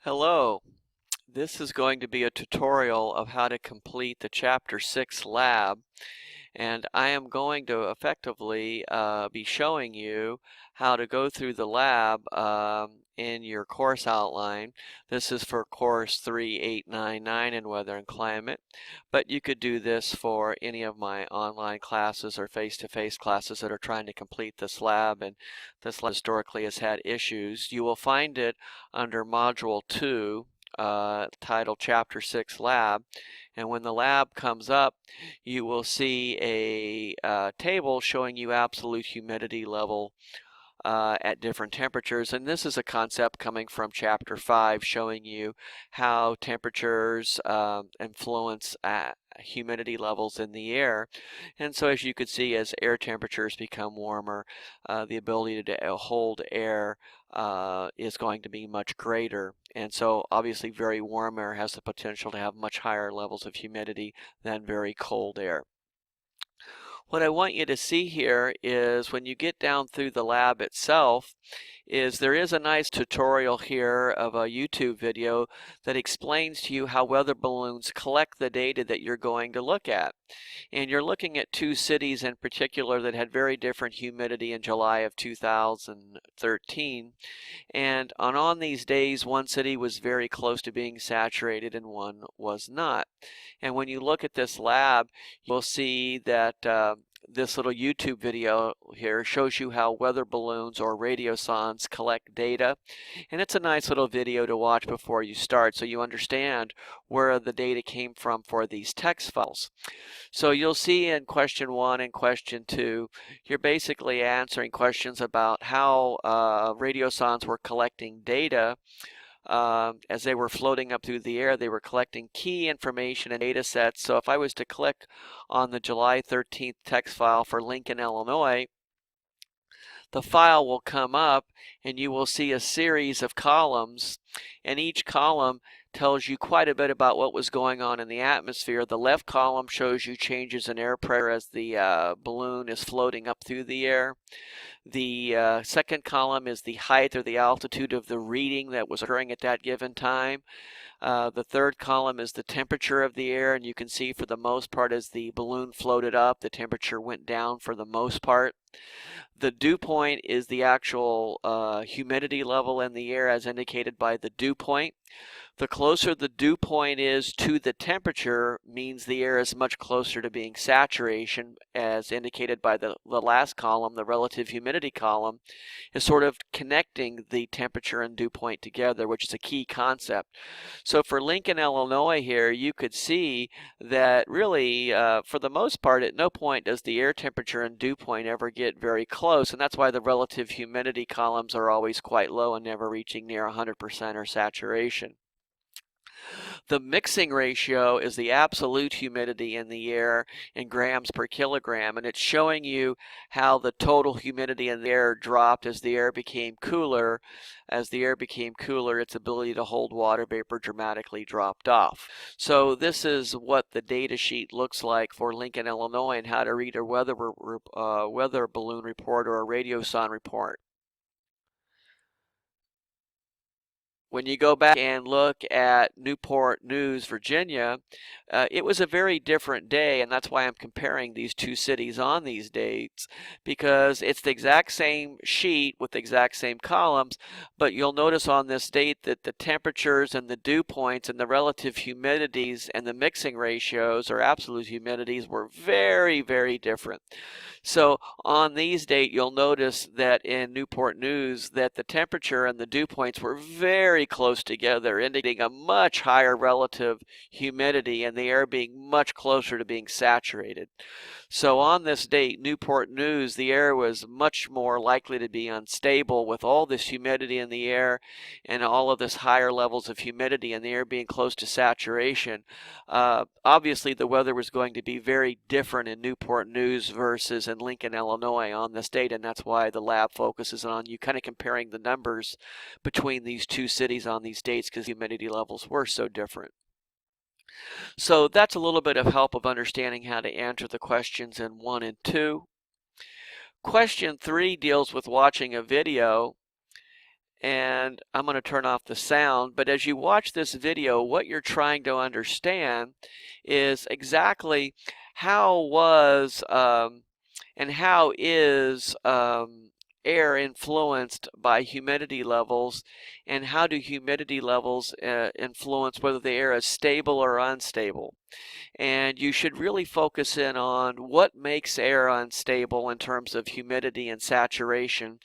Hello, this is going to be a tutorial of how to complete the Chapter 6 lab, and I am going to effectively be showing you how to go through the lab in your course outline. This is for course 3899 in Weather and Climate, but you could do this for any of my online classes or face-to-face classes that are trying to complete this lab, and this lab historically has had issues. You will find it under Module 2, titled Chapter 6 Lab, and when the lab comes up, you will see a table showing you absolute humidity level at different temperatures, and this is a concept coming from Chapter 5 showing you how temperatures influence humidity levels in the air. And so as you can see, as air temperatures become warmer, the ability to hold air is going to be much greater. And so obviously very warm air has the potential to have much higher levels of humidity than very cold air. What I want you to see here is when you get down through the lab itself, there is a nice tutorial here of a YouTube video that explains to you how weather balloons collect the data that you're going to look at. And you're looking at two cities in particular that had very different humidity in July of 2013. And on these days, one city was very close to being saturated and one was not. And when you look at this lab, you'll see that this little YouTube video here shows you how weather balloons or radiosondes collect data. And it's a nice little video to watch before you start so you understand where the data came from for these text files. So you'll see in question 1 and question 2, you're basically answering questions about how radiosondes were collecting data. As they were floating up through the air, they were collecting key information and data sets. So if I was to click on the July 13th text file for Lincoln, Illinois, the file will come up and you will see a series of columns, and each column tells you quite a bit about what was going on in the atmosphere. The left column shows you changes in air pressure as the balloon is floating up through the air. The second column is the height or the altitude of the reading that was occurring at that given time. The third column is the temperature of the air, and you can see for the most part as the balloon floated up, the temperature went down for the most part. The dew point is the actual humidity level in the air as indicated by the dew point. The closer the dew point is to the temperature means the air is much closer to being saturation, as indicated by the last column. The relative humidity column is sort of connecting the temperature and dew point together, which is a key concept. So for Lincoln, Illinois here, you could see that really, for the most part, at no point does the air temperature and dew point ever get very close, and that's why the relative humidity columns are always quite low and never reaching near 100% or saturation. The mixing ratio is the absolute humidity in the air in grams per kilogram, and it's showing you how the total humidity in the air dropped as the air became cooler. As the air became cooler, its ability to hold water vapor dramatically dropped off. So this is what the data sheet looks like for Lincoln, Illinois, and how to read a weather balloon report or a radiosonde report. When you go back and look at Newport News, Virginia, it was a very different day, and that's why I'm comparing these two cities on these dates, because it's the exact same sheet with the exact same columns, but you'll notice on this date that the temperatures and the dew points and the relative humidities and the mixing ratios or absolute humidities were very, very different. So on these dates, you'll notice that in Newport News that the temperature and the dew points were very close together, indicating a much higher relative humidity and the air being much closer to being saturated. So on this date, Newport News, the air was much more likely to be unstable with all this humidity in the air and all of this higher levels of humidity and the air being close to saturation. Obviously, the weather was going to be very different in Newport News versus in Lincoln, Illinois on this date, and that's why the lab focuses on you kind of comparing the numbers between these two cities on these dates because humidity levels were so different. So that's a little bit of help of understanding how to answer the questions in 1 and 2. Question 3 deals with watching a video, and I'm going to turn off the sound, but as you watch this video, what you're trying to understand is exactly how was and how is air influenced by humidity levels, and how do humidity levels influence whether the air is stable or unstable. And you should really focus in on what makes air unstable in terms of humidity and saturation,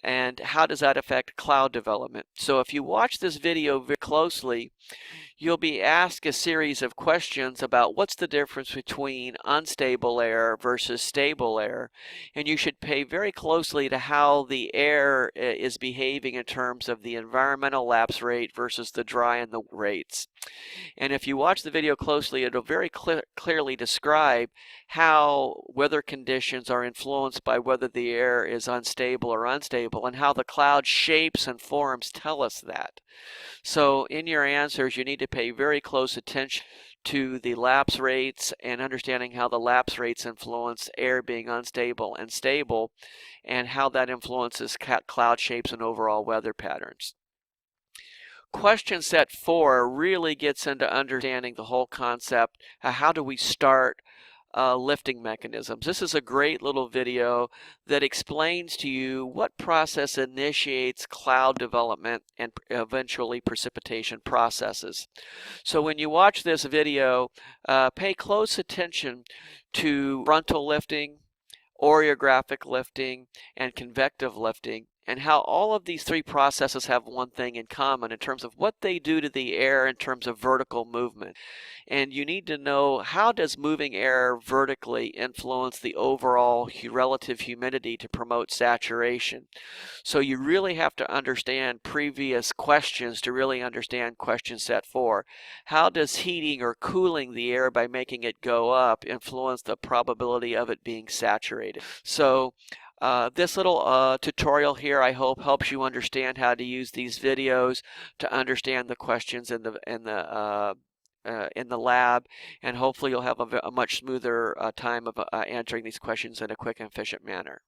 and how does that affect cloud development. So if you watch this video very closely, you'll be asked a series of questions about what's the difference between unstable air versus stable air, and you should pay very closely to how the air is behaving in terms of the environmental lapse rate versus the dry and the rates. And if you watch the video closely, it'll very clearly describe how weather conditions are influenced by whether the air is unstable or unstable, and how the cloud shapes and forms tell us that. So in your answers, you need to pay very close attention to the lapse rates and understanding how the lapse rates influence air being unstable and stable, and how that influences cloud shapes and overall weather patterns. Question set 4 really gets into understanding the whole concept. How do we start lifting mechanisms? This is a great little video that explains to you what process initiates cloud development and eventually precipitation processes. So when you watch this video, pay close attention to frontal lifting, orographic lifting, and convective lifting, and how all of these three processes have one thing in common in terms of what they do to the air in terms of vertical movement. And you need to know, how does moving air vertically influence the overall relative humidity to promote saturation? So you really have to understand previous questions to really understand question set 4. How does heating or cooling the air by making it go up influence the probability of it being saturated? So this little tutorial here, I hope, helps you understand how to use these videos to understand the questions in the lab, and hopefully you'll have a much smoother time of answering these questions in a quick and efficient manner.